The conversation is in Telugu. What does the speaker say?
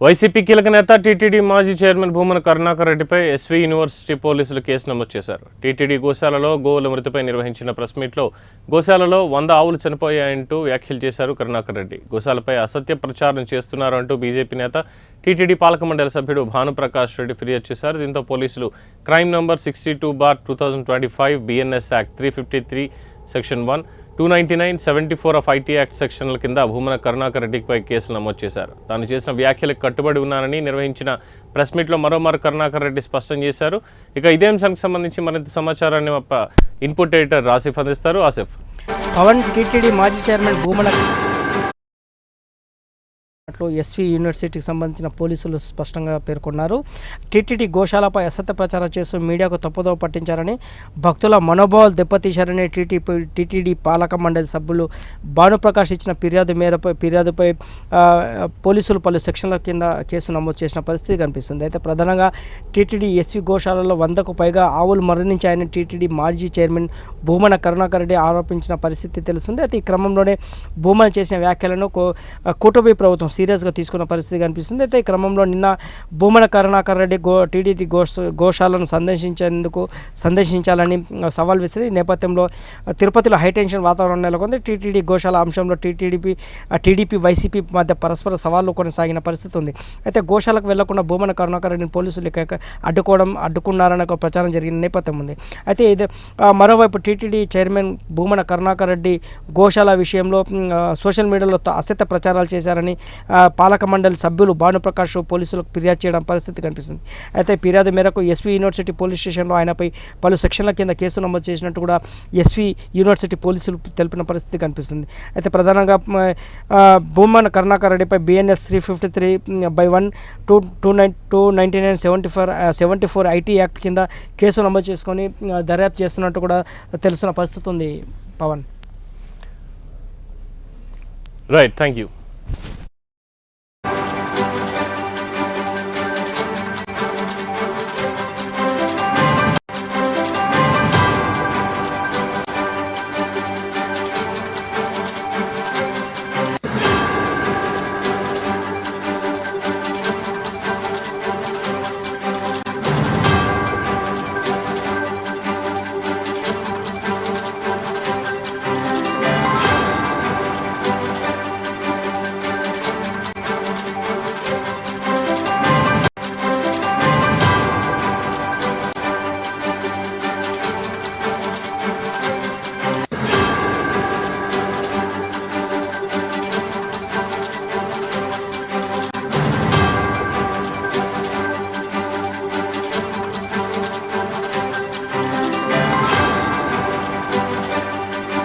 వైసీపీ కీలక నేత టీటీడీ మాజీ చైర్మన్ భూమన కరుణాకర్ రెడ్డిపై ఎస్వీ యూనివర్సిటీ పోలీసులు కేసు నమోదు చేశారు. టీటీడీ గోశాలలో గోవుల మృతిపై నిర్వహించిన ప్రెస్ మీట్లో గోశాలలో 100 ఆవులు చనిపోయాయంటూ వ్యాఖ్యలు చేశారు కరుణాకర్ రెడ్డి. గోశాలపై అసత్య ప్రచారం చేస్తున్నారు అంటూ బీజేపీ నేత టీటీడీ పాలక మండలి సభ్యుడు భానుప్రకాష్ రెడ్డి ఫిర్యాదు చేశారు. దీంతో పోలీసులు crime number 62/2025 BNS act 353 section 1 299 74 of IT act సెక్షన్ల కింద భూమన కరుణాకర్ రెడ్డిపై కేసులు నమోదు చేశారు. తాను చేసిన వ్యాఖ్యలకు కట్టుబడి ఉన్నానని నిర్వహించిన ప్రెస్ మీట్లో మరోమారు కరుణాకర్ రెడ్డి స్పష్టం చేశారు. ఇక ఇదే అంశానికి సంబంధించి మరింత సమాచారాన్ని ఇన్పుట్ ఎడిటర్ ఆసిఫ్ అందిస్తారు. ఆసిఫ్. పవన్ టీటీడీ మాజీ చైర్మన్ భూమన ఎస్వీ యూనివర్సిటీకి సంబంధించిన పోలీసులు స్పష్టంగా పేర్కొన్నారు. టీటీడీ గోశాలపై అసత్య ప్రచారం చేస్తూ మీడియాకు తప్పుదోవ పట్టించారని, భక్తుల మనోభావాలు దెబ్బతీశారని టీటీడీ పాలక మండలి సభ్యులు భానుప్రకాష్ ఇచ్చిన ఫిర్యాదుపై పోలీసులు పలు సెక్షన్ల కింద కేసు నమోదు చేసిన పరిస్థితి కనిపిస్తుంది. అయితే ప్రధానంగా టీటీడీ ఎస్వీ గోశాలలో 100కు పైగా ఆవులు మరణించాయని టీటీడీ మాజీ చైర్మన్ భూమన కరుణాకర్ రెడ్డి ఆరోపించిన పరిస్థితి తెలుస్తుంది. అయితే ఈ క్రమంలోనే భూమన చేసిన వ్యాఖ్యలను కూటమి ప్రభుత్వం సీరియస్గా తీసుకున్న పరిస్థితి కనిపిస్తుంది. అయితే ఈ క్రమంలో నిన్న భూమన కరుణాకర్ రెడ్డి టీటీడీ గోశాలను సందర్శించాలని సవాల్ విసిరి నేపథ్యంలో తిరుపతిలో హైటెన్షన్ వాతావరణం నెలకొంది. టీటీడీ గోశాల అంశంలో టీడీపీ వైసీపీ మధ్య పరస్పర సవాళ్లు కొనసాగిన పరిస్థితి ఉంది. అయితే గోశాలకు వెళ్లకుండా భూమన కరుణాకర్ రెడ్డిని పోలీసులు అడ్డుకున్నారని ఒక ప్రచారం జరిగిన నేపథ్యం ఉంది. అయితే ఇది మరోవైపు టీటీడీ చైర్మన్ భూమన కరుణాకర్ రెడ్డి గోశాల విషయంలో సోషల్ మీడియాలో అసత్య ప్రచారాలు చేశారని పాలక మండలి సభ్యులు భానుప్రకాష్ పోలీసులకు ఫిర్యాదు చేయడం పరిస్థితి కనిపిస్తుంది. అయితే ఫిర్యాదు మేరకు ఎస్వీ యూనివర్సిటీ పోలీస్ స్టేషన్లో ఆయనపై పలు సెక్షన్ల కింద కేసు నమోదు చేసినట్టు కూడా ఎస్వీ యూనివర్సిటీ పోలీసులు తెలిపిన పరిస్థితి కనిపిస్తుంది. అయితే ప్రధానంగా భూమన కరుణాకర్ రెడ్డిపై BNS 353/1 299 74 ఐటీ యాక్ట్ కింద కేసు నమోదు చేసుకొని దర్యాప్తు చేస్తున్నట్టు కూడా తెలుస్తున్న పరిస్థితి ఉంది. పవన్. Right, thank you.